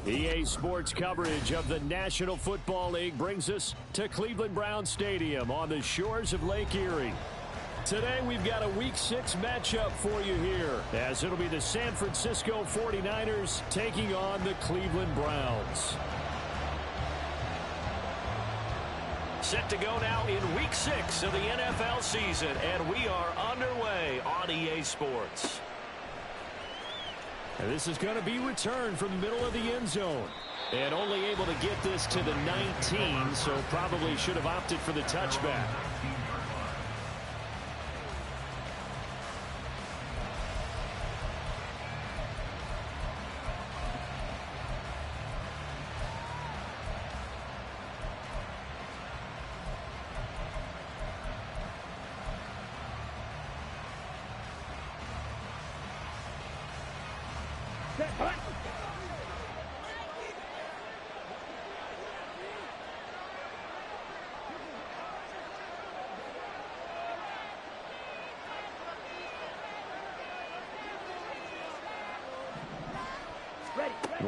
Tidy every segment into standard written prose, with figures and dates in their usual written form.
EA Sports coverage of the National Football League brings us to Cleveland Browns Stadium on the shores of Lake Erie. Today we've got a Week 6 matchup for you here, as it'll be the San Francisco 49ers taking on the Cleveland Browns. Set to go now in Week 6 of the NFL season, and we are underway on EA Sports. And this is going to be returned from the middle of the end zone. And only able to get this to the 19, so probably should have opted for the touchback.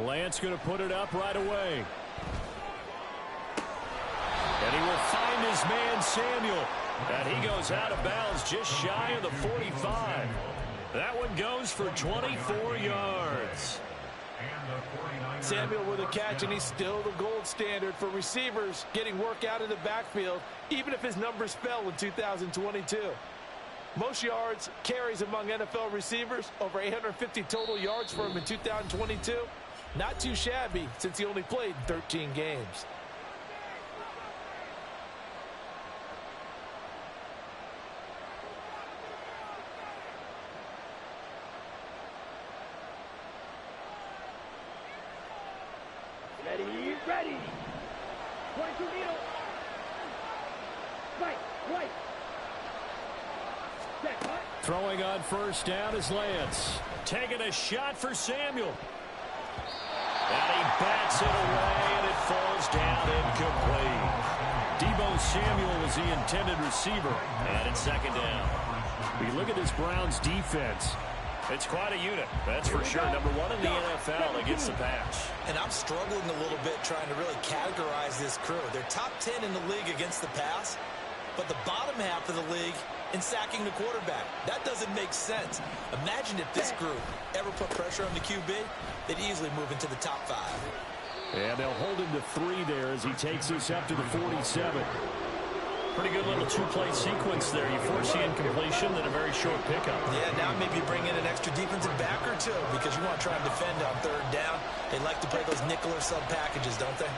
Lance going to put it up right away. And he will find his man Samuel. And he goes out of bounds just shy of the 45. That one goes for 24 yards. Samuel with a catch, and he's still the gold standard for receivers getting work out of the backfield, even if his numbers fell in 2022. Most yards, carries among NFL receivers, over 850 total yards for him in 2022. Not too shabby since he only played 13 games. Ready. 22 needle. Right. Throwing on first down is Lance. Taking a shot for Samuel. And he bats it away, and it falls down incomplete. Deebo Samuel was the intended receiver. And it's second down. We look at this Browns defense. It's quite a unit, that's for sure. Number one in the NFL against the pass. And I'm struggling a little bit trying to really categorize this crew. They're top 10 in the league against the pass, but the bottom half of the league in sacking the quarterback. That doesn't make sense. Imagine if this group ever put pressure on the QB, they'd easily move into the top 5. And they'll hold him to 3 there as he takes this up to the 47. Pretty good little two-play sequence there. You force the incompletion, then a very short pickup. Yeah, now maybe bring in an extra defensive back or two because you want to try and defend on third down. They like to play those nickel or sub packages, don't they?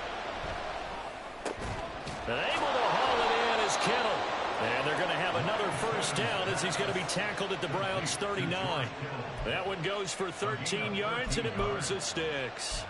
And able to haul it in is Kittle. And they're going to have another first down as he's going to be tackled at the Browns' 39. That one goes for 13 yards, and it moves the sticks.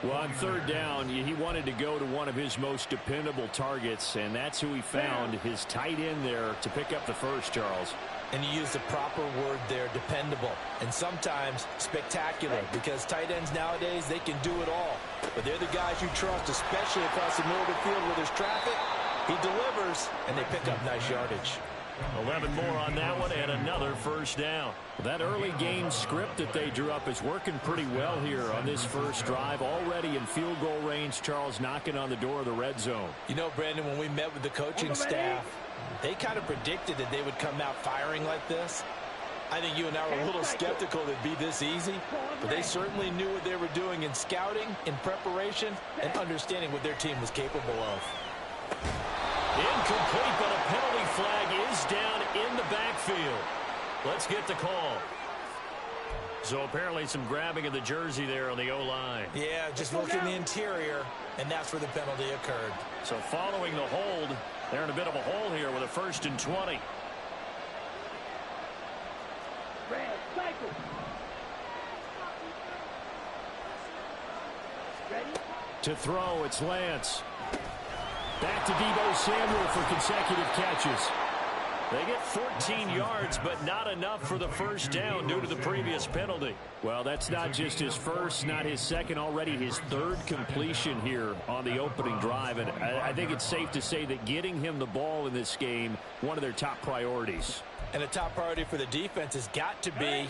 Well, on third down, he wanted to go to one of his most dependable targets, and that's who he found, his tight end there, to pick up the first, Charles. And you use the proper word there, dependable, and sometimes spectacular, because tight ends nowadays, they can do it all. But they're the guys you trust, especially across the middle of the field where there's traffic. He delivers, and they pick up nice yardage. 11 more on that one, and another first down. That early game script that they drew up is working pretty well here on this first drive. Already in field goal range, Charles knocking on the door of the red zone. You know, Brandon, when we met with the coaching staff, they kind of predicted that they would come out firing like this. I think you and I were a little skeptical that it'd be this easy, but they certainly knew what they were doing in scouting, in preparation, and understanding what their team was capable of. Incomplete, but a penalty flag is down in the backfield. Let's get the call. So apparently some grabbing of the jersey there on the O-line. Yeah, just look in the interior, and that's where the penalty occurred. So following the hold, they're in a bit of a hole here with a 1st and 20. Red cycle. Ready? To throw, it's Lance. Back to Deebo Samuel for consecutive catches. They get 14 yards, but not enough for the first down due to the previous penalty. Well, that's not just his first, not his second, already his 3rd completion here on the opening drive. And I think it's safe to say that getting him the ball in this game, one of their top priorities. And a top priority for the defense has got to be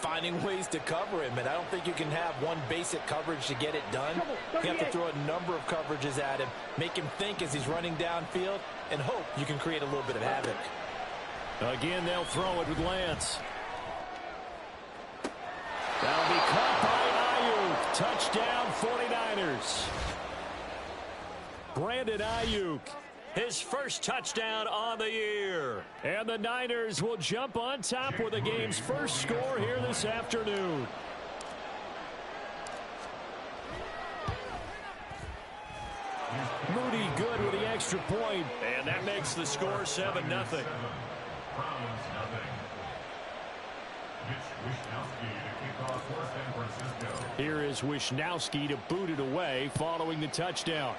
finding ways to cover him, and I don't think you can have one basic coverage to get it done. You have to throw a number of coverages at him, make him think as he's running downfield, and hope you can create a little bit of havoc. Again, they'll throw it with Lance. That'll be caught by Ayuk. Touchdown, 49ers. Brandon Ayuk, his first touchdown on the year. And the Niners will jump on top with the game's first score here this afternoon. Moody good with the extra point, and that makes the score 7-0. Here is Wishnowski to boot it away following the touchdown.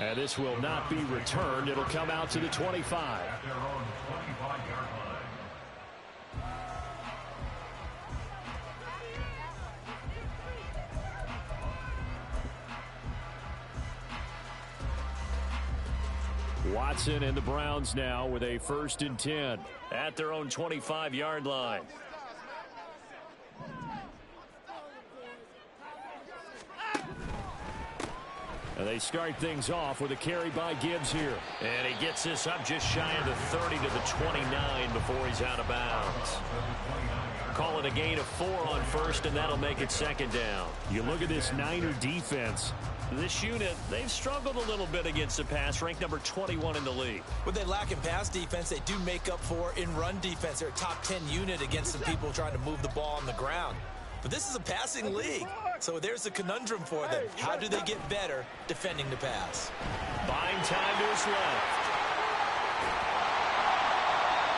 And this will not be returned. It'll come out to the 25. Watson and the Browns now with a 1st and 10 at their own 25-yard line. And they start things off with a carry by Gibbs here. And he gets this up just shy of the 30 to the 29 before he's out of bounds. Call it a gain of 4 on 1st, and that'll make it 2nd down. You look at this Niner defense. This unit, they've struggled a little bit against the pass, ranked number 21 in the league. What they lack in pass defense, they do make up for in run defense. They're a top 10 unit against some people trying to move the ball on the ground. But this is a passing league, so there's the conundrum for them. How do they get better defending the pass? Buying time to his left.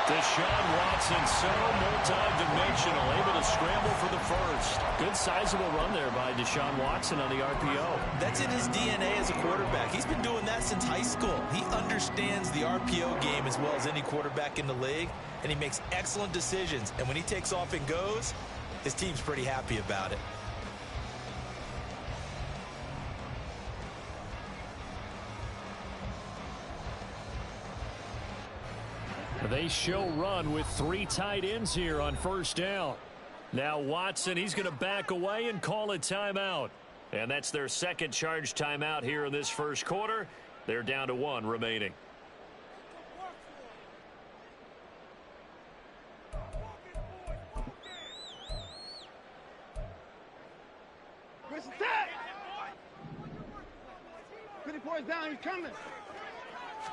Deshaun Watson, so multi-dimensional, able to scramble for the first. Good sizable run there by Deshaun Watson on the RPO. That's in his DNA as a quarterback. He's been doing that since high school. He understands the RPO game as well as any quarterback in the league, and he makes excellent decisions. And when he takes off and goes, his team's pretty happy about it. They show run with 3 tight ends here on 1st down. Now Watson, he's going to back away and call a timeout. And that's their 2nd charge timeout here in this 1st quarter. They're down to 1 remaining. Down, he's coming.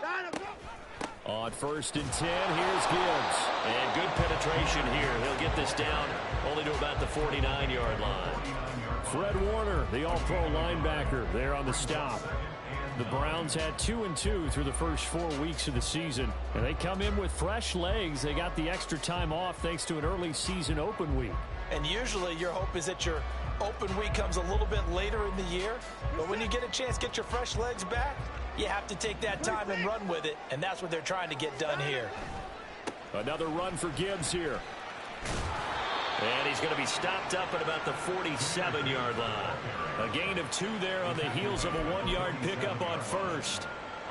Down, go. On 1st and 10, here's Gibbs. And good penetration here. He'll get this down only to about the 49-yard line. Fred Warner, the all-pro linebacker, there on the stop. The Browns had 2-2 through the first 4 weeks of the season. And they come in with fresh legs. They got the extra time off thanks to an early season open week. And usually your hope is that your open week comes a little bit later in the year. But when you get a chance to get your fresh legs back, you have to take that time and run with it. And that's what they're trying to get done here. Another run for Gibbs here. And he's going to be stopped up at about the 47-yard line. A gain of 2 there on the heels of a 1-yard pickup on 1st.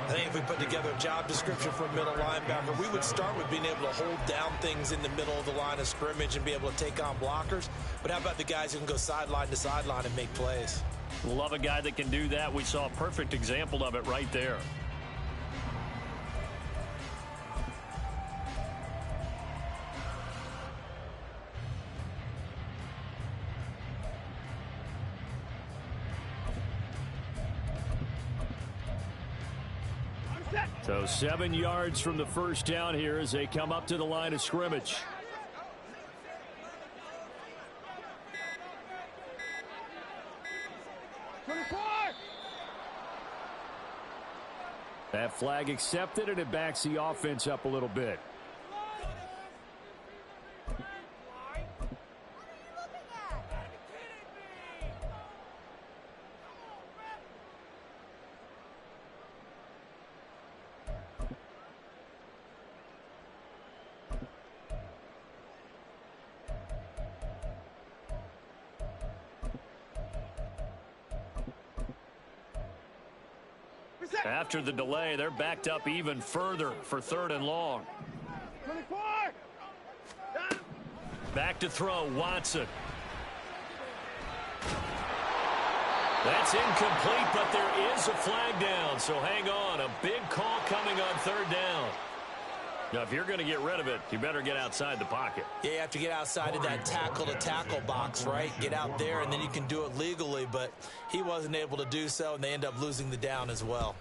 I think if we put together a job description for a middle linebacker, we would start with being able to hold down things in the middle of the line of scrimmage and be able to take on blockers. But how about the guys who can go sideline to sideline and make plays? Love a guy that can do that. We saw a perfect example of it right there. So 7 yards from the first down here as they come up to the line of scrimmage. That flag accepted, and it backs the offense up a little bit. After the delay, they're backed up even further for 3rd and long. 24! Down. Back to throw, Watson. That's incomplete, but there is a flag down, so hang on. A big call coming on third down. Now, if you're going to get rid of it, you better get outside the pocket. Yeah, you have to get outside of that tackle-to-tackle box, right? Get out there, and then you can do it legally, but he wasn't able to do so, and they end up losing the down as well.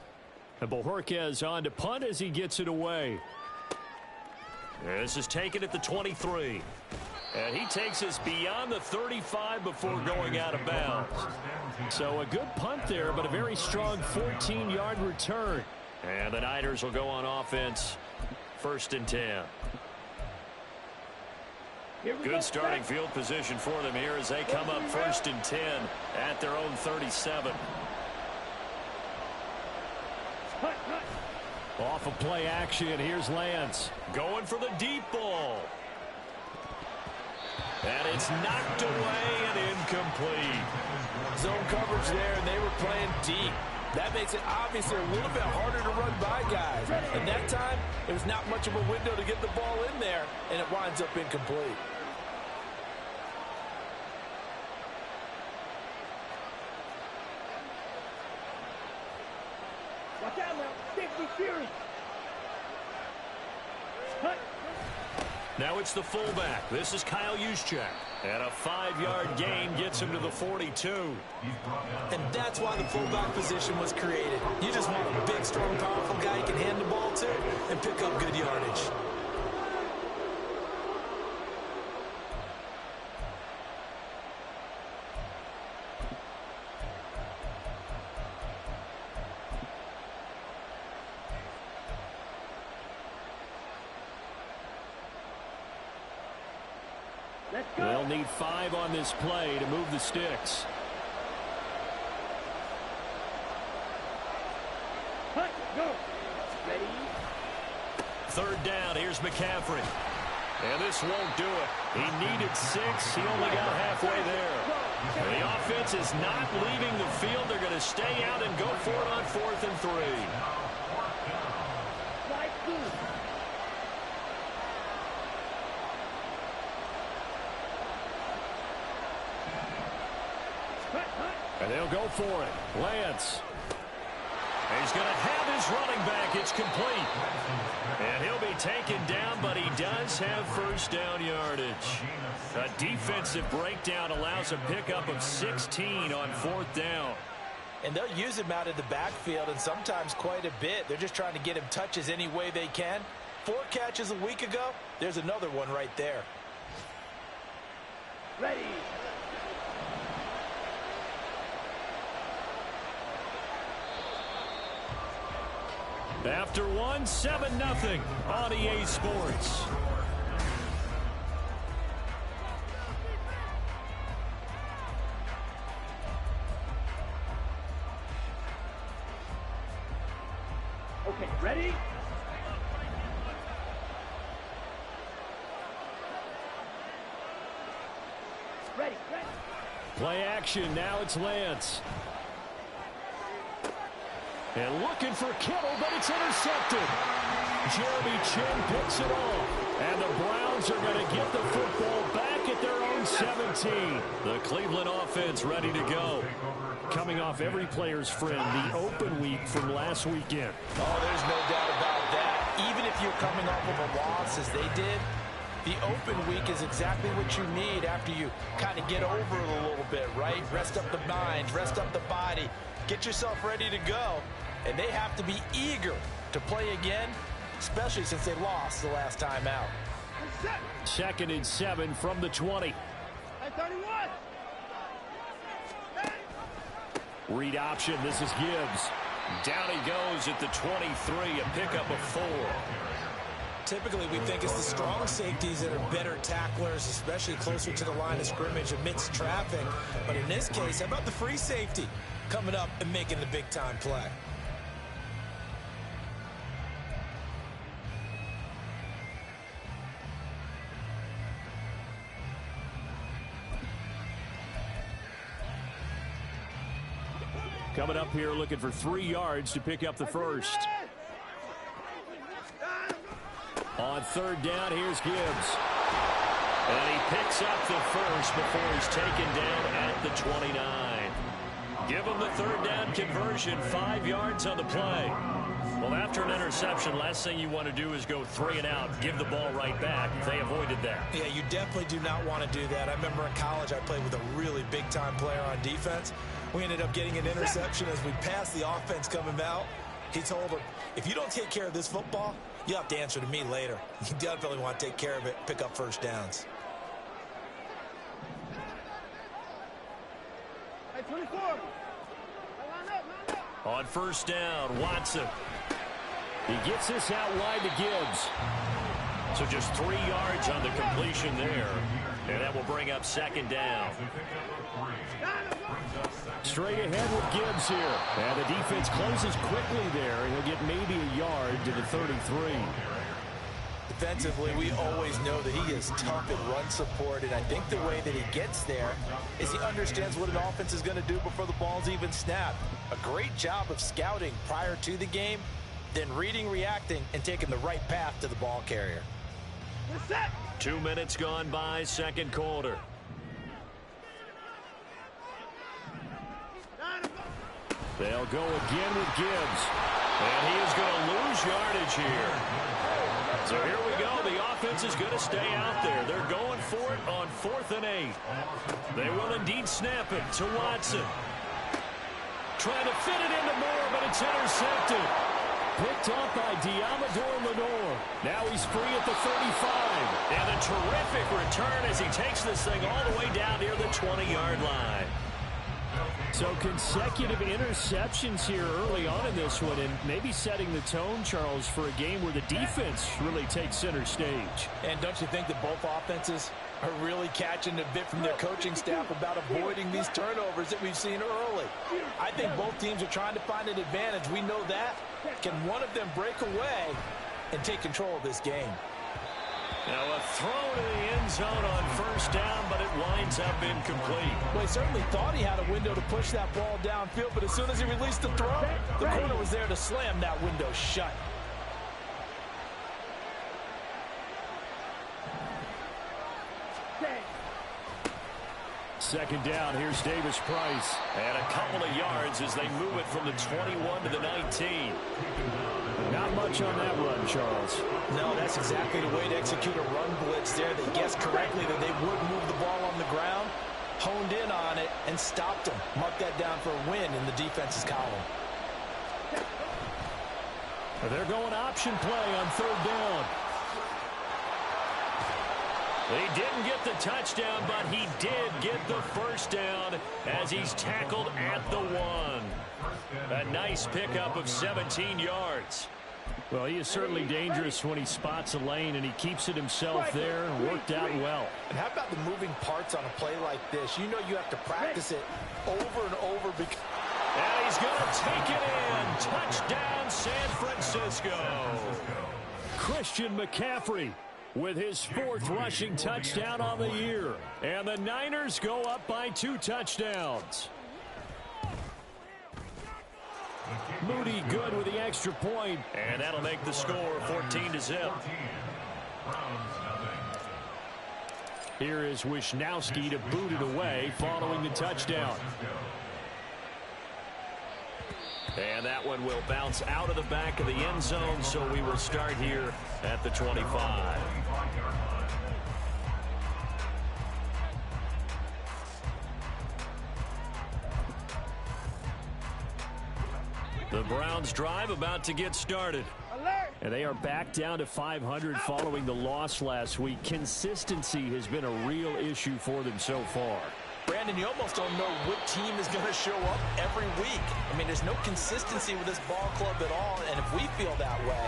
And Bojorquez on to punt as he gets it away. This is taken at the 23. And he takes us beyond the 35 before going out of bounds. So a good punt there, but a very strong 14-yard return. And the Niners will go on offense. 1st and 10. Good starting field position for them here as they come up 1st and 10 at their own 37. Off of play action, here's Lance. Going for the deep ball. And it's knocked away and incomplete. Zone coverage there, and they were playing deep. That makes it obviously a little bit harder to run by guys. And that time, it was not much of a window to get the ball in there, and it winds up incomplete. Watch out now. Safety Fury. Cut. Now it's the fullback. This is Kyle Juszczyk. And a 5-yard gain gets him to the 42. And that's why the fullback position was created. You just want a big, strong, powerful guy you can hand the ball to and pick up good yardage. They'll need 5 on this play to move the sticks. Cut. Go. Ready. 3rd down. Here's McCaffrey. And this won't do it. He needed 6. He only got halfway there. And the offense is not leaving the field. They're going to stay out and go for it on 4th and 3. Slide 2. And they'll go for it. Lance. He's going to have his running back. It's complete. And he'll be taken down, but he does have 1st down yardage. A defensive breakdown allows a pickup of 16 on 4th down. And they'll use him out of the backfield, and sometimes quite a bit. They're just trying to get him touches any way they can. 4 catches a week ago. There's another one right there. Ready. After 1, 7-0 on EA Sports. Okay, ready? Ready. Play action. Now it's Lance. And looking for Kittle, but it's intercepted. Jeremy Chin picks it off. And the Browns are going to get the football back at their own 17. The Cleveland offense ready to go. Coming off every player's friend, the open week from last weekend. Oh, there's no doubt about that. Even if you're coming off of a loss as they did, the open week is exactly what you need after you kind of get over it a little bit, right? Rest up the mind, rest up the body, get yourself ready to go. And they have to be eager to play again, especially since they lost the last time out. 2nd and 7 from the 20. 31. Read option. This is Gibbs. Down he goes at the 23, a pickup of 4. Typically, we think it's the strong safeties that are better tacklers, especially closer to the line of scrimmage amidst traffic. But in this case, how about the free safety coming up and making the big-time play? Coming up here looking for 3 yards to pick up the first. On third down, here's Gibbs. And he picks up the first before he's taken down at the 29. Give him the third down conversion, 5 yards on the play. Well, after an interception, last thing you want to do is go 3 and out, give the ball right back. They avoided that. Yeah, you definitely do not want to do that. I remember in college I played with a really big-time player on defense. We ended up getting an interception as we passed the offense coming out. He told him, if you don't take care of this football, you'll have to answer to me later. You definitely want to take care of it, pick up first downs. Hey, 24. Line up. On first down, Watson. He gets this out wide to Gibbs. So just 3 yards on the completion there. And that will bring up second down. Straight ahead with Gibbs here. And the defense closes quickly there. He'll get maybe a yard to the 33. Defensively, we always know that he is tough in run support, and I think the way that he gets there is he understands what an offense is going to do before the ball's even snapped. A great job of scouting prior to the game, then reading, reacting, and taking the right path to the ball carrier. 2 minutes gone by, second quarter. They'll go again with Gibbs. And he is going to lose yardage here. So here we go. The offense is going to stay out there. They're going for it on 4th and 8. They will indeed snap it to Watson. Trying to fit it into Moore, but it's intercepted. Picked up by Diamador Lenore. Now he's free at the 35. And a terrific return as he takes this thing all the way down near the 20-yard line. So consecutive interceptions here early on in this one, and maybe setting the tone, Charles, for a game where the defense really takes center stage. And don't you think that both offenses are really catching a bit from their coaching staff about avoiding these turnovers that we've seen early? I think both teams are trying to find an advantage. We know that. Can one of them break away and take control of this game? Now a throw to the end zone on first down, but it winds up incomplete. Well, he certainly thought he had a window to push that ball downfield, but as soon as he released the throw, the corner was there to slam that window shut. Second down, here's Davis Price. And a couple of yards as they move it from the 21 to the 19. Not much on that run, Charles. No, that's exactly the way to execute a run blitz there. They guessed correctly that they would move the ball on the ground, honed in on it, and stopped them. Mark that down for a win in the defense's column. They're going option play on third down. He didn't get the touchdown, but he did get the first down as he's tackled at the 1. A nice pickup of 17 yards. Well, he is certainly dangerous when he spots a lane, and he keeps it himself there and worked out well. And how about the moving parts on a play like this? You know you have to practice it over and over. And he's going to take it in. Touchdown, San Francisco. Christian McCaffrey with his 4th rushing touchdown on the year. And the Niners go up by 2 touchdowns. Moody good with the extra point, and that'll make the score 14-0. Here is Wisnowski to boot it away following the touchdown. And that one will bounce out of the back of the end zone, so we will start here at the 25. The Browns drive about to get started. And they are back down to 500 following the loss last week. Consistency has been a real issue for them so far. Brandon, you almost don't know what team is going to show up every week. I mean, there's no consistency with this ball club at all, and if we feel that way,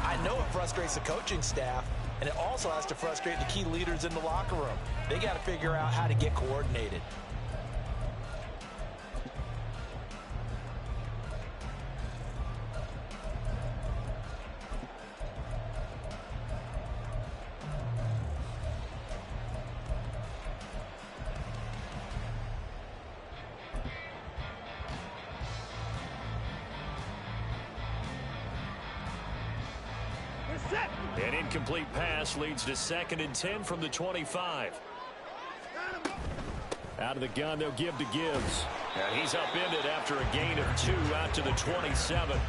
I know it frustrates the coaching staff, and it also has to frustrate the key leaders in the locker room. They got to figure out how to get coordinated. An incomplete pass leads to 2nd and 10 from the 25. Out of the gun, they'll give to Gibbs. And he's upended after a gain of 2 out to the 27.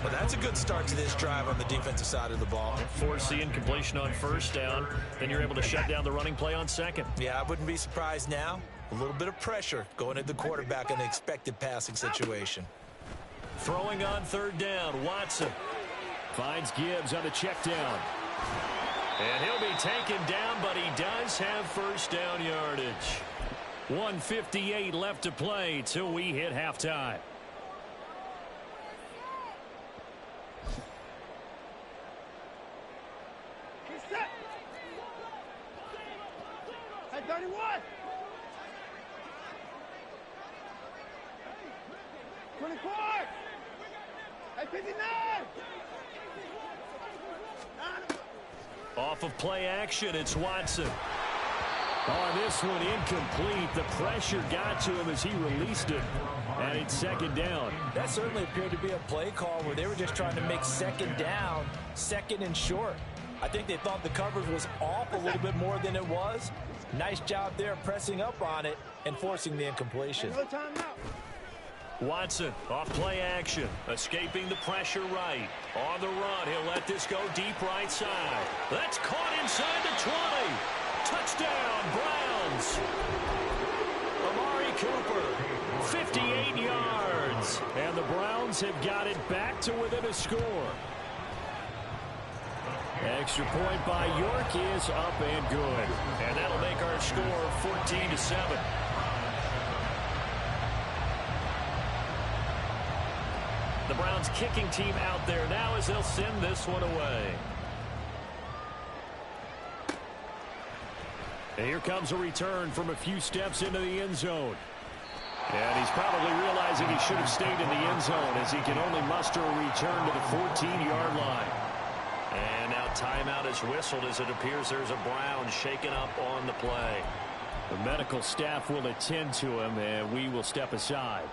Well, that's a good start to this drive on the defensive side of the ball. Force the incompletion on 1st down. Then you're able to shut down the running play on 2nd. Yeah, I wouldn't be surprised now. A little bit of pressure going at the quarterback in an expected passing situation. Throwing on 3rd down, Watson finds Gibbs on a check down. And he'll be taken down, but he does have 1st down yardage. 1:58 left to play till we hit halftime. Hey, 31. 24. Hey, 59. Off of play action, it's Watson. On this one, incomplete. The pressure got to him as he released it. And it's 2nd down. That certainly appeared to be a play call where they were just trying to make 2nd down, 2nd and short. I think they thought the coverage was off a little bit more than it was. Nice job there pressing up on it and forcing the incompletion. No timeout. Watson off play action, escaping the pressure right. On the run, he'll let this go deep right side. That's caught inside the 20. Touchdown, Browns. Amari Cooper, 58 yards. And the Browns have got it back to within a score. Extra point by York is up and good. And that'll make our score 14-7. The Browns kicking team out there now as they'll send this one away. And here comes a return from a few steps into the end zone. And he's probably realizing he should have stayed in the end zone as he can only muster a return to the 14-yard line. And now timeout is whistled as it appears there's a Brown shaken up on the play. The medical staff will attend to him, and we will step aside.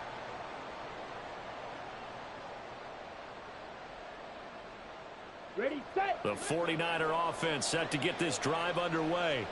Ready, set. The 49er offense set to get this drive underway.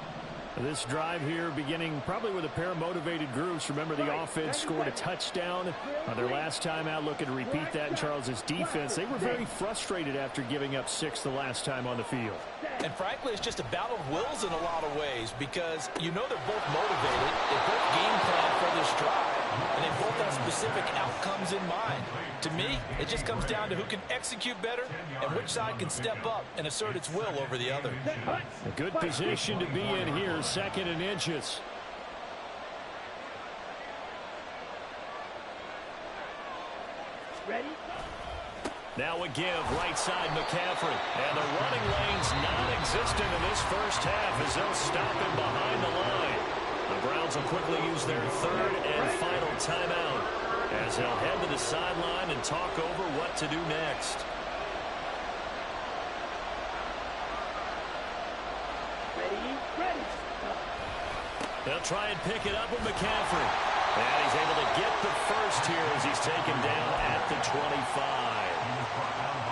This drive here beginning probably with a pair of motivated groups. Remember, the offense scored a touchdown on their last time out. Looking to repeat that in Charles's defense. They were very frustrated after giving up 6 the last time on the field. And frankly, it's just a battle of wills in a lot of ways because you know they're both motivated. They both game plan for this drive, and they both have specific outcomes in mind. To me, it just comes down to who can execute better and which side can step up and assert its will over the other. A good position to be in here, 2nd and inches. Ready. Now a give, right side McCaffrey. And the running lane's non-existent in this first half as they'll stop him behind the line. The Browns will quickly use their 3rd and final timeout as they'll head to the sideline and talk over what to do next. Ready. They'll try and pick it up with McCaffrey. And he's able to get the first here as he's taken down at the 25.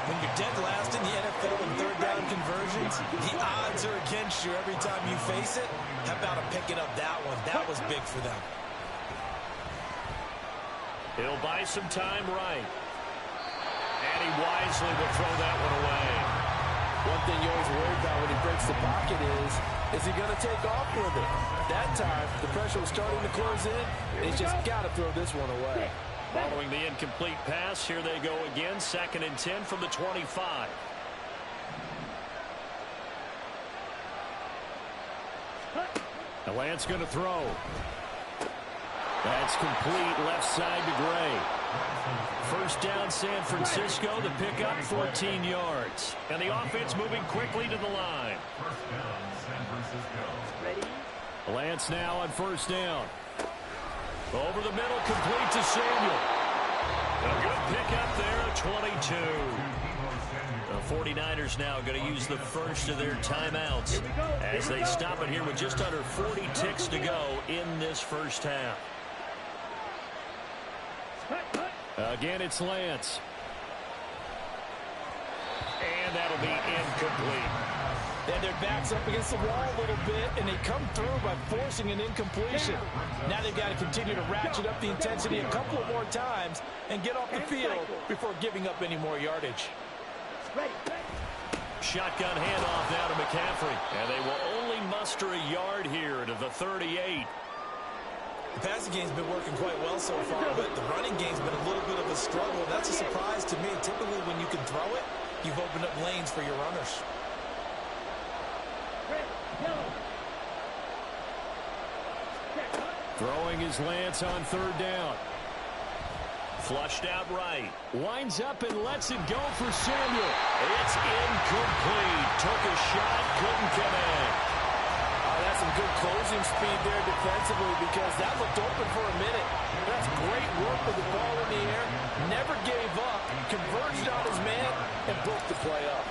When you're dead last in the NFL in 3rd down conversions, the odds are against you every time you face it. How about him picking up that one? That was big for them. He'll buy some time right. And he wisely will throw that one away. One thing you always worry about when he breaks the pocket is he going to take off with it? That time, the pressure was starting to close in. He's just got to throw this one away. Following the incomplete pass, here they go again. 2nd and 10 from the 25. The Lance going to throw. That's complete, left side to Gray. 1st down, San Francisco. The pickup, 14 yards. And the offense moving quickly to the line. Lance now on 1st down. Over the middle, complete to Samuel. A good pickup there at 22. The 49ers now going to use the first of their timeouts as they stop it here with just under 40 ticks to go in this first half. Again, it's Lance. And that'll be incomplete. And their back's up against the wall a little bit, and they come through by forcing an incompletion. Now they've got to continue to ratchet up the intensity a couple of more times and get off the field before giving up any more yardage. Shotgun handoff now to McCaffrey. And they will only muster a yard here to the 38. The passing game's been working quite well so far, but the running game's been a little bit of a struggle. That's a surprise to me. Typically, when you can throw it, you've opened up lanes for your runners. Throwing his Lance on third down. Flushed out right. Winds up and lets it go for Samuel. It's incomplete. Took a shot, couldn't connect. That's some good closing speed there defensively because that looked open for a minute. That's great work with the ball in the air. Never gave up. Converged on his man and broke the play up.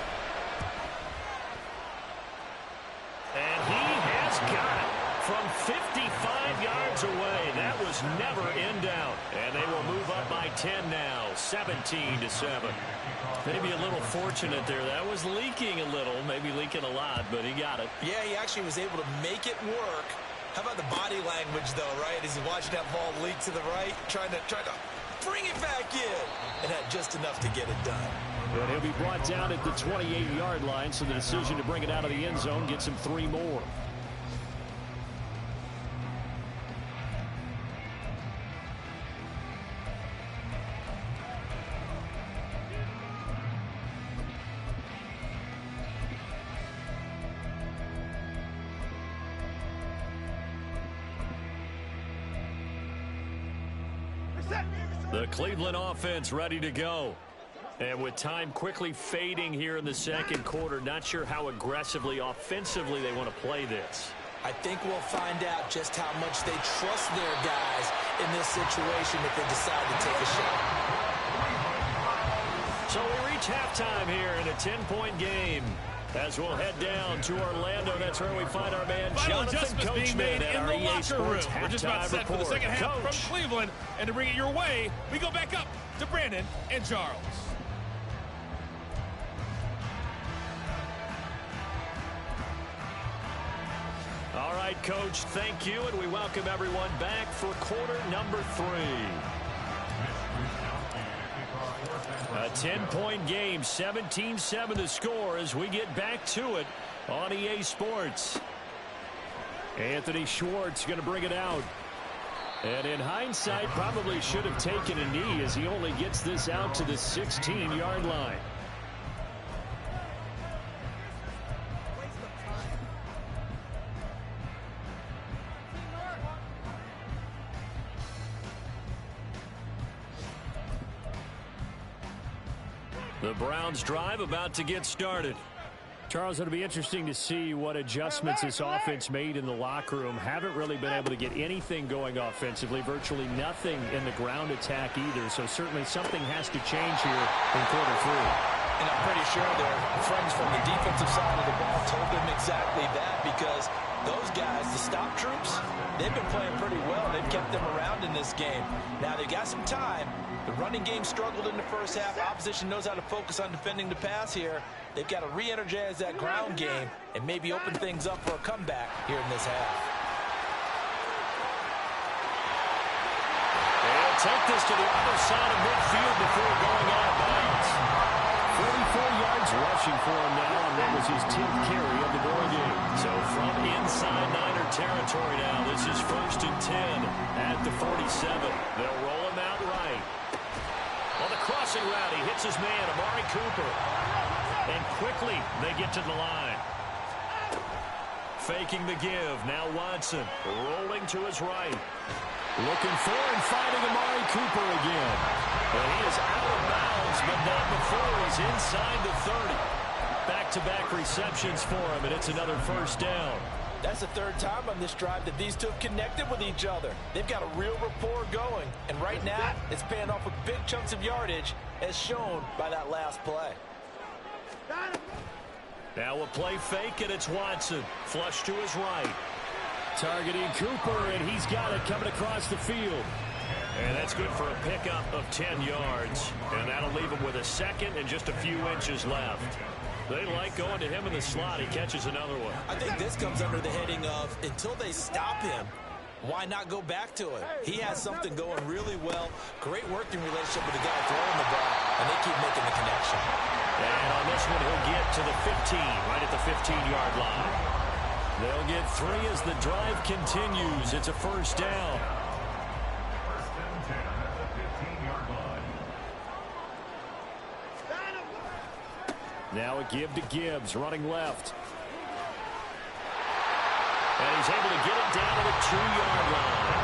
And he has got it from 55 yards away. That was never in doubt. And they will move up by 10 now, 17-7. Maybe a little fortunate there. That was leaking a little, maybe leaking a lot, but he got it. Yeah, he actually was able to make it work. How about the body language, though, right? As he watched that ball leak to the right, trying to bring it back in, and had just enough to get it done. And he'll be brought down at the 28-yard line, so the decision to bring it out of the end zone gets him 3 more. The Cleveland offense ready to go. And with time quickly fading here in the second quarter, not sure how aggressively, offensively they want to play this. I think we'll find out just how much they trust their guys in this situation if they decide to take a shot. So we reach halftime here in a 10-point game. As we'll head down to Orlando, that's where we find our man Jonathan Coachman at our EA Sports halftime report. We're just about set for the second half Coach. from Cleveland. And to bring it your way, we go back up to Brandon and Charles. All right, Coach, thank you, and we welcome everyone back for quarter number 3. A 10-point game, 17-7 the score as we get back to it on EA Sports. Anthony Schwartz going to bring it out. And in hindsight, probably should have taken a knee as he only gets this out to the 16-yard line. The Browns drive about to get started. Charles, it'll be interesting to see what adjustments this offense made in the locker room. Haven't really been able to get anything going offensively, virtually nothing in the ground attack either. So certainly something has to change here in quarter 3. And I'm pretty sure their friends from the defensive side of the ball told them exactly that because those guys, the stop troops, they've been playing pretty well. They've kept them around in this game. Now they've got some time. The running game struggled in the first half. Opposition knows how to focus on defending the pass here. They've got to re-energize that ground game and maybe open things up for a comeback here in this half. They'll take this to the other side of midfield before going out of bounds. 44 yards rushing for him now, and that was his 10th carry of the ball game. So from inside Niner territory now, this is 1st and 10 at the 47. They'll roll him out right. On the crossing route, he hits his man, Amari Cooper. And quickly, they get to the line. Faking the give. Now Watson rolling to his right. Looking for and finding Amari Cooper again. And he is out of bounds, but not before he's inside the 30. Back-to-back receptions for him, and it's another first down. That's the third time on this drive that these two have connected with each other. They've got a real rapport going. And right now, it's paying off with big chunks of yardage, as shown by that last play. Now a play fake, and it's Watson. Flush to his right. Targeting Cooper, and he's got it coming across the field. And that's good for a pickup of 10 yards. And that'll leave him with a second and just a few inches left. They like going to him in the slot. He catches another one. I think this comes under the heading of until they stop him, why not go back to it? He has something going really well. Great working relationship with the guy throwing the ball, and they keep making the connection. And on this one, he'll get to the 15, right at the 15-yard line. They'll get 3 as the drive continues. It's a first down. Now a give to Gibbs, running left. And he's able to get it down to the 2-yard line.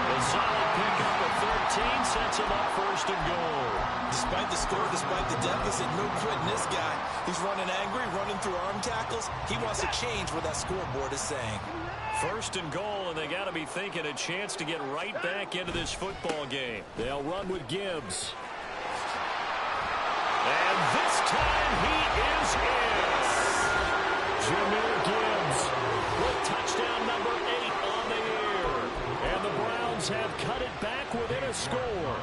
A solid pickup of 13 sets him up first and goal. Despite the score, despite the deficit, no quitting this guy. He's running angry, running through arm tackles. He wants to change what that scoreboard is saying. First and goal, and they got to be thinking a chance to get right back into this football game. They'll run with Gibbs. And this time he is in. Jahmyr Gibbs with touchdown number 8 on the year. And the Browns have cut it back within a score.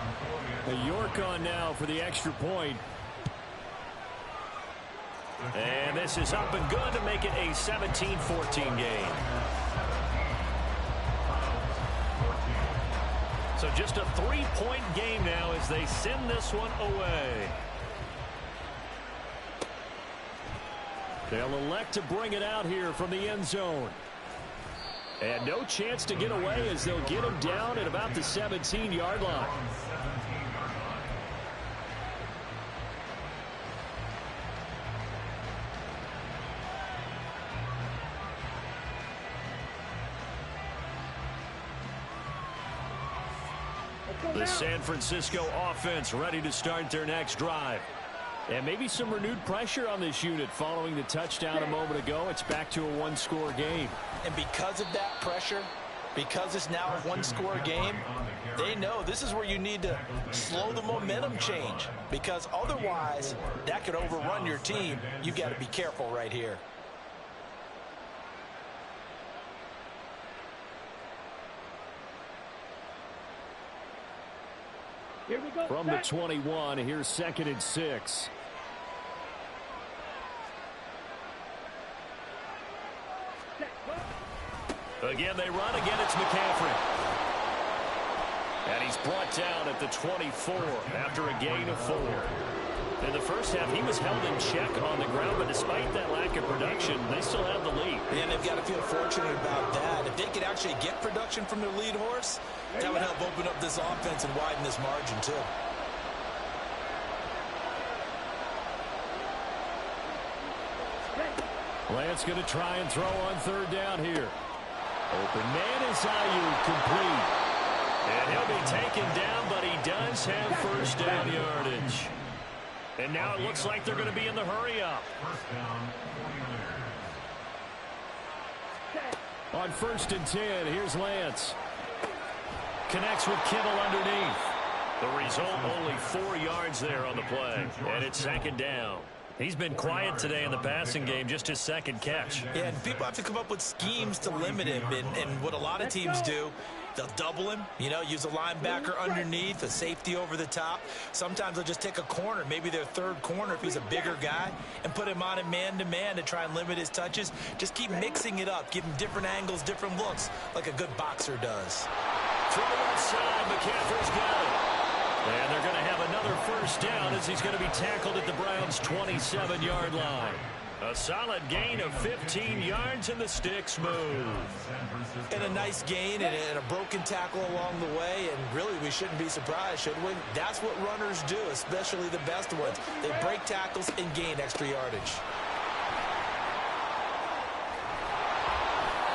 A York on now for the extra point. And this is up and good to make it a 17-14 game. So just a 3-point game now as they send this one away. They'll elect to bring it out here from the end zone. And no chance to get away as they'll get him down at about the 17-yard line. The San Francisco offense ready to start their next drive. And maybe some renewed pressure on this unit following the touchdown a moment ago. It's back to a 1-score game. And because of that pressure, because it's now a 1-score game, they know this is where you need to slow the momentum change. Because otherwise, that could overrun your team. You've got to be careful right here. Here we go. From the 21, here's 2nd and 6. Again, they run. Again, it's McCaffrey. And he's brought down at the 24 after a gain of 4. In the first half, he was held in check on the ground, but despite that lack of production, they still have the lead. And they've got to feel fortunate about that. If they could actually get production from their lead horse, that would help open up this offense and widen this margin, too. Lance going to try and throw on 3rd down here. Open man is Ayuk, complete. And he'll be taken down, but he does have first down yardage. And now it looks like they're going to be in the hurry-up. On 1st and 10, here's Lance. Connects with Kittle underneath. The result, only 4 yards there on the play. And it's 2nd down. He's been quiet today in the passing game, just his 2nd catch. Yeah, and people have to come up with schemes to limit him. And what a lot of teams do, they'll double him, use a linebacker underneath, a safety over the top. Sometimes they'll just take a corner, maybe their 3rd corner if he's a bigger guy, and put him on a man-to-man to try and limit his touches. Just keep mixing it up, give him different angles, different looks, like a good boxer does. Throw outside, McCaffrey's got it. And they're going to have another first down as he's going to be tackled at the Browns' 27-yard line. A solid gain of 15 yards, and the sticks move. And a nice gain and a broken tackle along the way, and really we shouldn't be surprised, should we? That's what runners do, especially the best ones. They break tackles and gain extra yardage.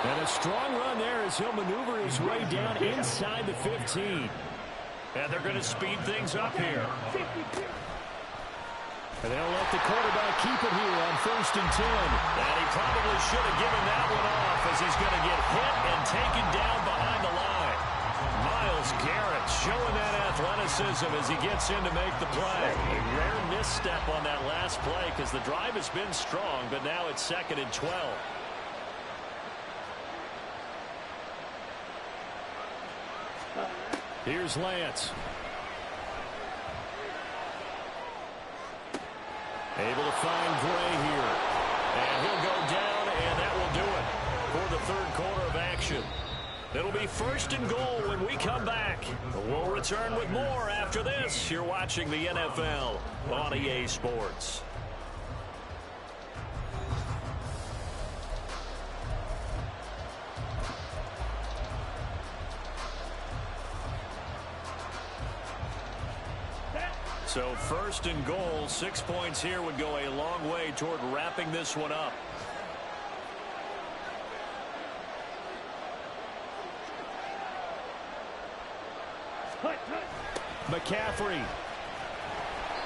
And a strong run there as he'll maneuver his way down inside the 15. And they're going to speed things up here. And they'll let the quarterback keep it here on 1st and 10. And he probably should have given that one off as he's going to get hit and taken down behind the line. Myles Garrett showing that athleticism as he gets in to make the play. A rare misstep on that last play because the drive has been strong, but now it's 2nd and 12. Here's Lance. Able to find Gray here. And he'll go down, and that will do it for the third quarter of action. It'll be 1st and goal when we come back. We'll return with more after this. You're watching the NFL on EA Sports. So 1st and goal, 6 points here would go a long way toward wrapping this one up. McCaffrey.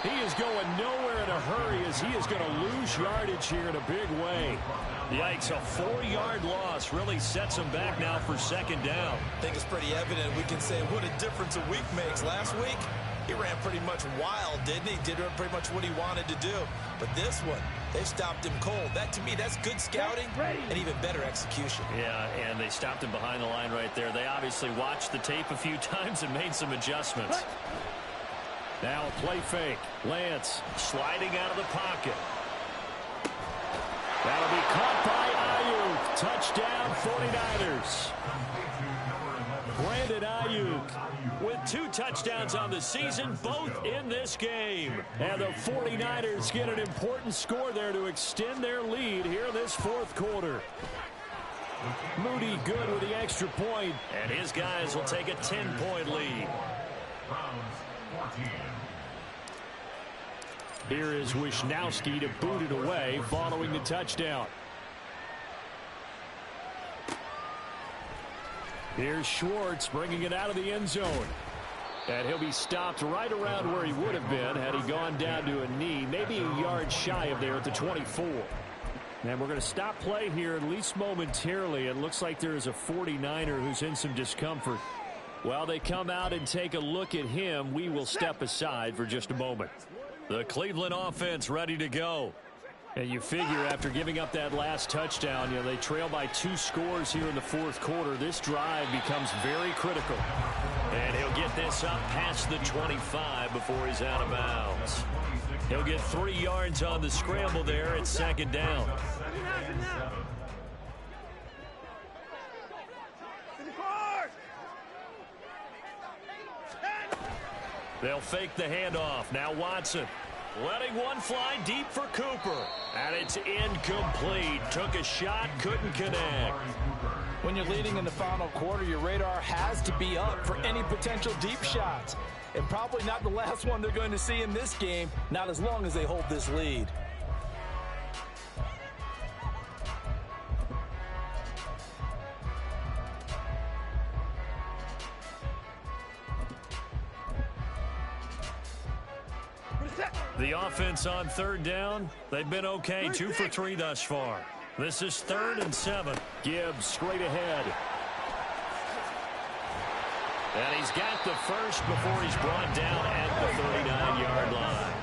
He is going nowhere in a hurry as he is going to lose yardage here in a big way. Yikes, a 4-yard loss really sets him back now for 2nd down. I think it's pretty evident. We can say what a difference a week makes. Last week, he ran pretty much wild, didn't he? Did pretty much what he wanted to do. But this one, they stopped him cold. That, to me, that's good scouting and even better execution. Yeah, and they stopped him behind the line right there. They obviously watched the tape a few times and made some adjustments. Now a play fake. Lance sliding out of the pocket. That'll be caught by Ayuk. Touchdown 49ers. Brandon Ayuk with 2 touchdowns on the season, both in this game. And the 49ers get an important score there to extend their lead here in this 4th quarter. Moody good with the extra point, and his guys will take a 10-point lead. Here is Wisnowski to boot it away following the touchdown. Here's Schwartz bringing it out of the end zone. And he'll be stopped right around where he would have been had he gone down to a knee, maybe a yard shy of there at the 24. And we're going to stop play here at least momentarily. It looks like there is a 49er who's in some discomfort. While they come out and take a look at him, we will step aside for just a moment. The Cleveland offense ready to go. And you figure after giving up that last touchdown, they trail by 2 scores here in the 4th quarter. This drive becomes very critical. And he'll get this up past the 25 before he's out of bounds. He'll get 3 yards on the scramble there at 2nd down. They'll fake the handoff. Now Watson letting one fly deep for Cooper. And it's incomplete. Took a shot, couldn't connect. When you're leading in the final quarter, your radar has to be up for any potential deep shots. And probably not the last one they're going to see in this game, not as long as they hold this lead. The offense on 3rd down, they've been okay, 2 for 3 thus far. This is 3rd and 7. Gibbs straight ahead. And he's got the first before he's brought down at the 39-yard line.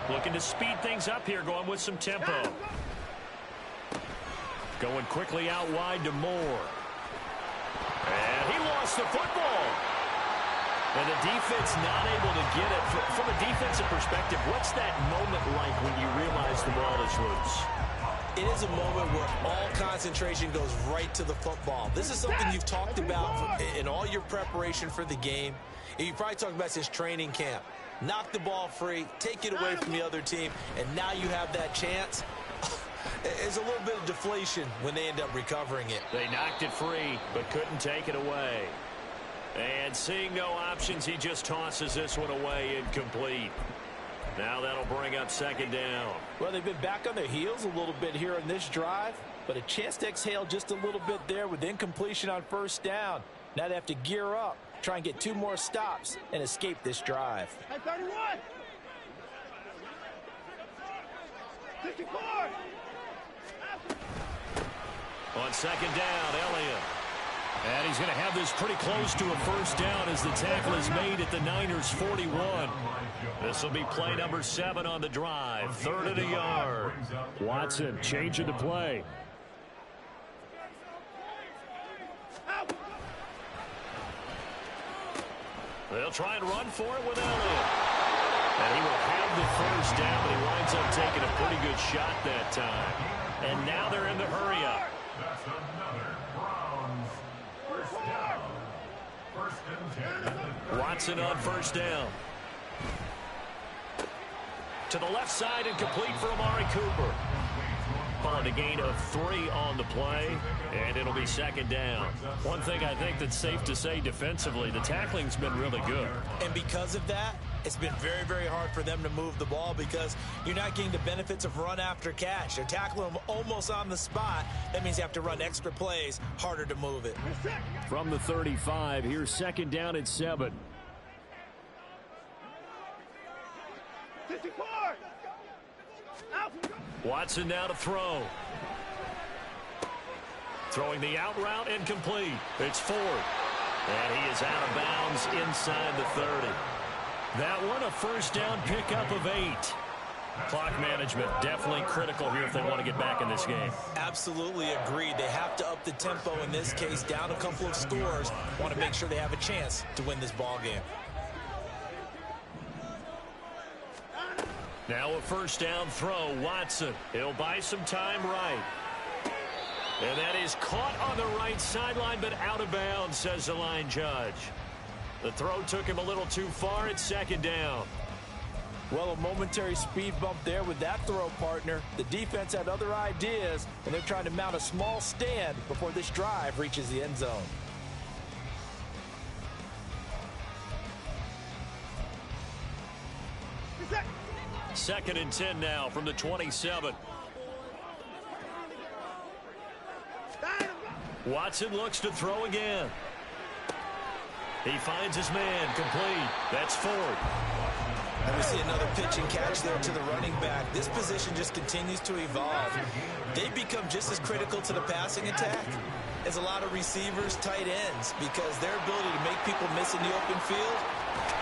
Looking to speed things up here, going with some tempo. Going quickly out wide to Moore. And he lost the football. And the defense not able to get it. From a defensive perspective, what's that moment like when you realize the ball is loose? It is a moment where all concentration goes right to the football. This is something you've talked about in all your preparation for the game. And you probably talked about since training camp. Knock the ball free, take it away from the other team, and now you have that chance. There's a little bit of deflation when they end up recovering it. They knocked it free, but couldn't take it away. And seeing no options, he just tosses this one away incomplete. Now that'll bring up 2nd down. Well, they've been back on their heels a little bit here in this drive, but a chance to exhale just a little bit there with incompletion on 1st down. Now they have to gear up, try and get 2 more stops, and escape this drive. 31! 54! On 2nd down, Elliott. And he's going to have this pretty close to a 1st down as the tackle is made at the Niners' 41. This will be play number 7 on the drive. 3rd and a yard. Watson changing the play. They'll try and run for it with Elliott. And he will have the first down, but he winds up taking a pretty good shot that time. And now they're in the hurry-up. That's another Browns first down. First and 10. Watson on first down. To the left side and complete for Amari Cooper. Calling a gain of 3 on the play, and it'll be second down. One thing I think that's safe to say defensively, the tackling's been really good. And because of that, it's been very, very hard for them to move the ball because you're not getting the benefits of run after catch. They're tackling them almost on the spot. That means you have to run extra plays, harder to move it. From the 35, here's second down at 7. Watson now to throw. Throwing the out route incomplete. It's Ford. And he is out of bounds inside the 30. That one a first down pickup of 8. Clock management definitely critical here if they want to get back in this game. Absolutely agreed. They have to up the tempo in this case, down a couple of scores. Want to make sure they have a chance to win this ball game. Now a first down throw, Watson. He'll buy some time right. And that is caught on the right sideline, but out of bounds, says the line judge. The throw took him a little too far. It's second down. Well, a momentary speed bump there with that throw, partner. The defense had other ideas, and they're trying to mount a small stand before this drive reaches the end zone. Second and 10 now from the 27. Watson looks to throw again. He finds his man, complete. That's Ford. And we see another pitch and catch there to the running back. This position just continues to evolve. They become just as critical to the passing attack as a lot of receivers, tight ends, because their ability to make people miss in the open field.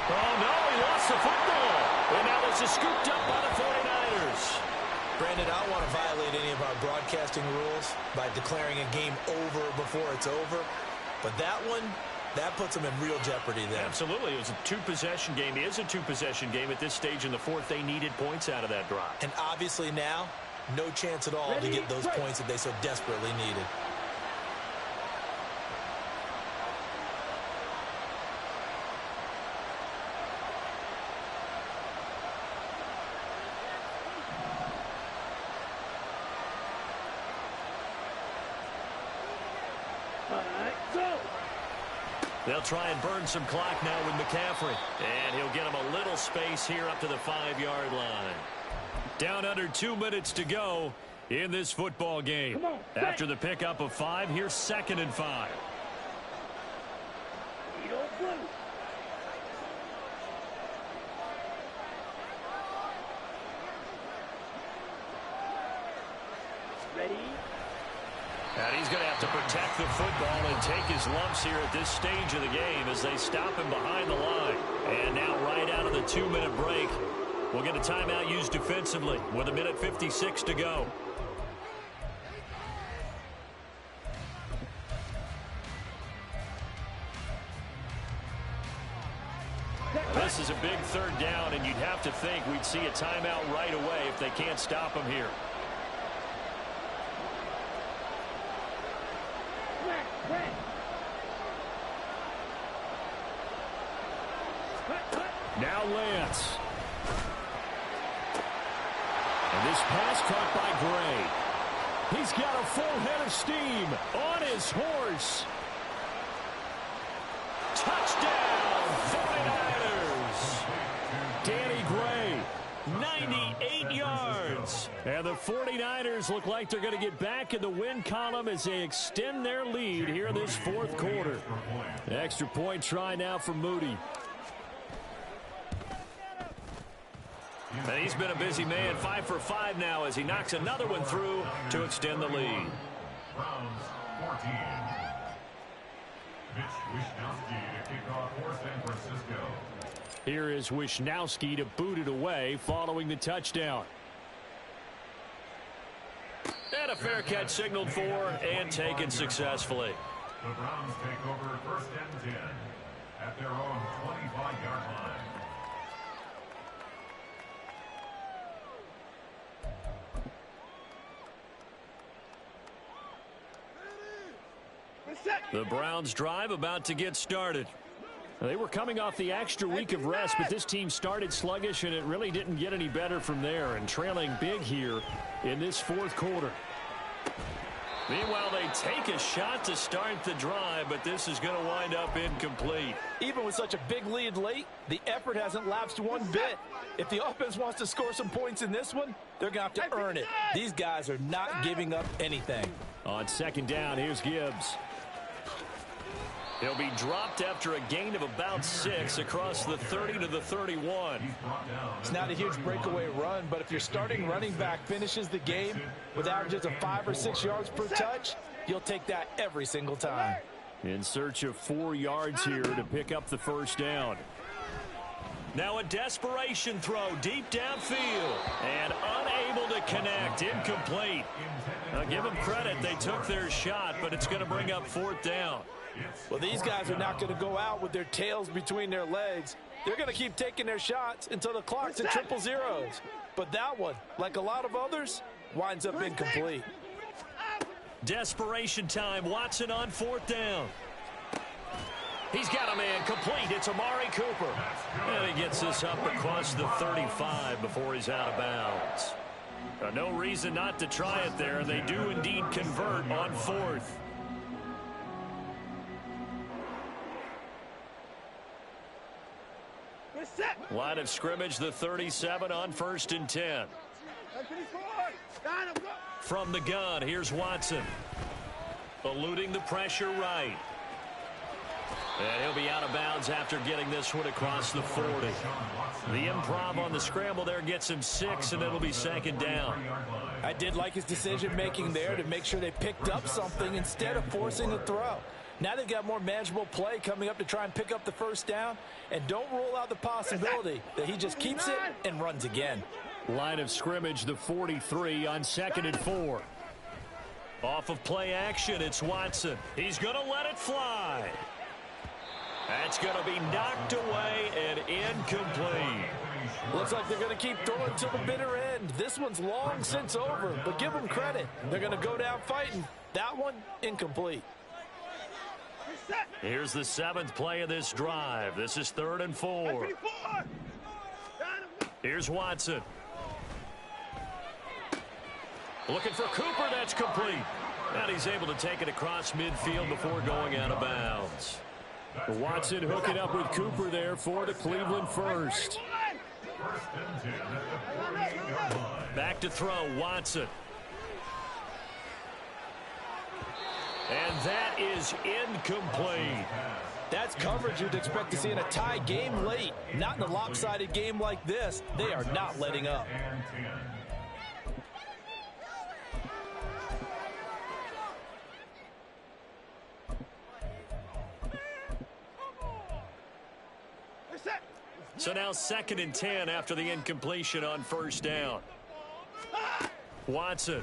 Oh, no, he lost the football. And now this is scooped up by the 49ers. Brandon, I don't want to violate any of our broadcasting rules by declaring a game over before it's over. But that one, that puts them in real jeopardy there. Absolutely. It was a two-possession game. It is a two-possession game at this stage in the fourth. They needed points out of that drive. And obviously now, no chance at all to get those points that they so desperately needed. They'll try and burn some clock now with McCaffrey. And he'll get him a little space here up to the 5-yard line. Down under 2 minutes to go in this football game. After the pickup of 5, here's second and 5. Ready? And he's going to have to protect the football and take his lumps here at this stage of the game as they stop him behind the line. And now right out of the 2-minute break, we'll get a timeout used defensively with 1:56 to go. This is a big third down, and you'd have to think we'd see a timeout right away if they can't stop him here. Now Lance. And this pass caught by Gray. He's got a full head of steam on his horse. Touchdown, 49ers. Danny Gray, 98 yards. And the 49ers look like they're going to get back in the win column as they extend their lead here in this fourth quarter. Extra point try now for Moody. And he's been a busy man, 5 for 5 now as he knocks another one through to extend the lead. Browns 14. Mitch Wishnowsky to kick off for San Francisco. Here is Wishnowsky to boot it away following the touchdown. And a fair catch signaled for and taken successfully. The Browns take over first and 10 at their own 25-yard line. The Browns drive about to get started. They were coming off the extra week of rest, but this team started sluggish, and it really didn't get any better from there, and trailing big here in this fourth quarter. Meanwhile, they take a shot to start the drive, but this is going to wind up incomplete. Even with such a big lead late, the effort hasn't lapsed one bit. If the offense wants to score some points in this one, they're going to have to earn it. These guys are not giving up anything. On second down, here's Gibbs. He'll be dropped after a gain of about 6 across the 30 to the 31. It's not a huge breakaway run, but if your starting running back finishes the game with averages of 5 or 6 yards per touch, you'll take that every single time. In search of 4 yards here to pick up the first down. Now a desperation throw deep downfield and unable to connect. Incomplete. Now give them credit. They took their shot, but it's going to bring up fourth down. Well, these guys are not going to go out with their tails between their legs. They're going to keep taking their shots until the clock's at triple zeros. But that one, like a lot of others, winds up incomplete. Desperation time. Watson on fourth down. He's got a man complete. It's Amari Cooper. And he gets this up across the 35 before he's out of bounds. No reason not to try it there. They do indeed convert on fourth. Line of scrimmage, the 37 on 1st and 10. From the gun, here's Watson. Eluding the pressure right. And he'll be out of bounds after getting this one across the 40. The improv on the scramble there gets him 6, and it'll be second down. I did like his decision-making there to make sure they picked up something instead of forcing a throw. Now they've got more manageable play coming up to try and pick up the first down. And don't rule out the possibility that he just keeps it and runs again. Line of scrimmage, the 43 on 2nd and 4. Off of play action, it's Watson. He's going to let it fly. That's going to be knocked away and incomplete. Looks like they're going to keep throwing till the bitter end. This one's long since over, but give them credit. They're going to go down fighting. That one, incomplete. Here's the 7th play of this drive. This is 3rd and 4. Here's Watson. Looking for Cooper. That's complete. And he's able to take it across midfield before going out of bounds. Watson hooking up with Cooper there for the Cleveland first. Back to throw, Watson. And that is incomplete. That's coverage you'd expect to see in a tie game late. Not in a lopsided game like this. They are not letting up. So now 2nd and 10 after the incompletion on first down. Watson.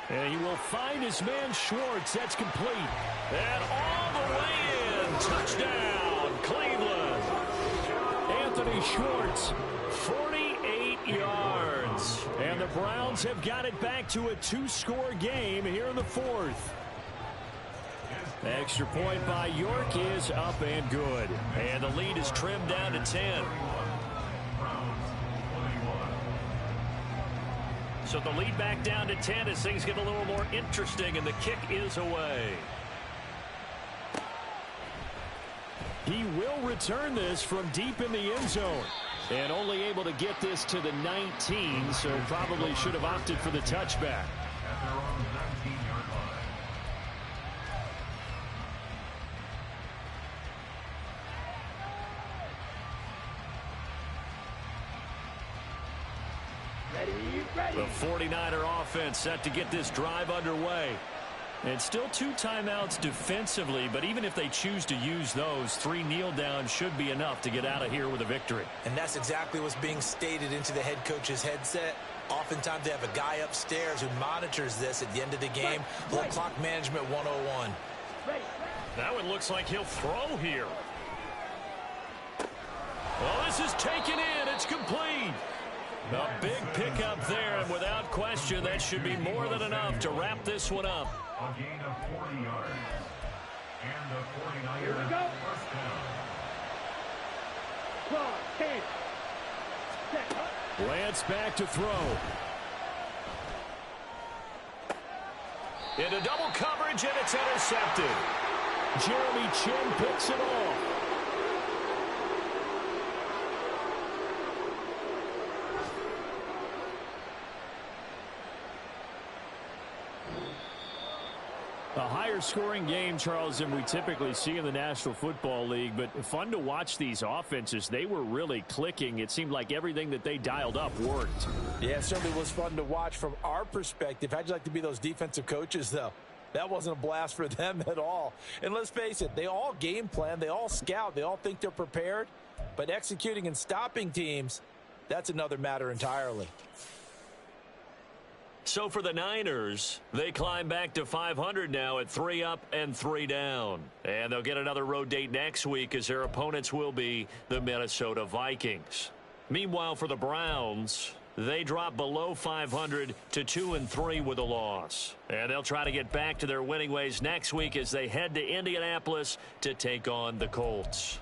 And he will find his man Schwartz. That's complete. And all the way in. Touchdown, Cleveland. Anthony Schwartz, 48 yards. And the Browns have got it back to a 2-score game here in the 4th. Extra point by York is up and good. And the lead is trimmed down to 10. So the lead back down to 10 as things get a little more interesting, and the kick is away. He will return this from deep in the end zone. And only able to get this to the 19, so probably should have opted for the touchback. The 49er offense set to get this drive underway. And still 2 timeouts defensively, but even if they choose to use those, 3 kneel downs should be enough to get out of here with a victory. And that's exactly what's being stated into the head coach's headset. Oftentimes they have a guy upstairs who monitors this at the end of the game. Little clock management 101. Now it looks like he'll throw here. Well, this is taken in. It's complete. A big pickup there, and without question, that should be more than enough to wrap this one up. A gain of 40 yards. And the 49ers Here we go. first down. Draw, 10. Set, up. Lance back to throw. Into double coverage, and it's intercepted. Jeremy Chin picks it off. A higher scoring game, Charles, than we typically see in the National Football League, but fun to watch these offenses. They were really clicking. It seemed like everything that they dialed up worked. Yeah, it certainly was fun to watch from our perspective. How'd you like to be those defensive coaches, though? That wasn't a blast for them at all. And let's face it, they all game plan, they all scout, they all think they're prepared, but executing and stopping teams, that's another matter entirely. So for the Niners, they climb back to 500 now at 3 up and 3 down. And they'll get another road date next week as their opponents will be the Minnesota Vikings. Meanwhile, for the Browns, they drop below 500 to 2-3 with a loss. And they'll try to get back to their winning ways next week as they head to Indianapolis to take on the Colts.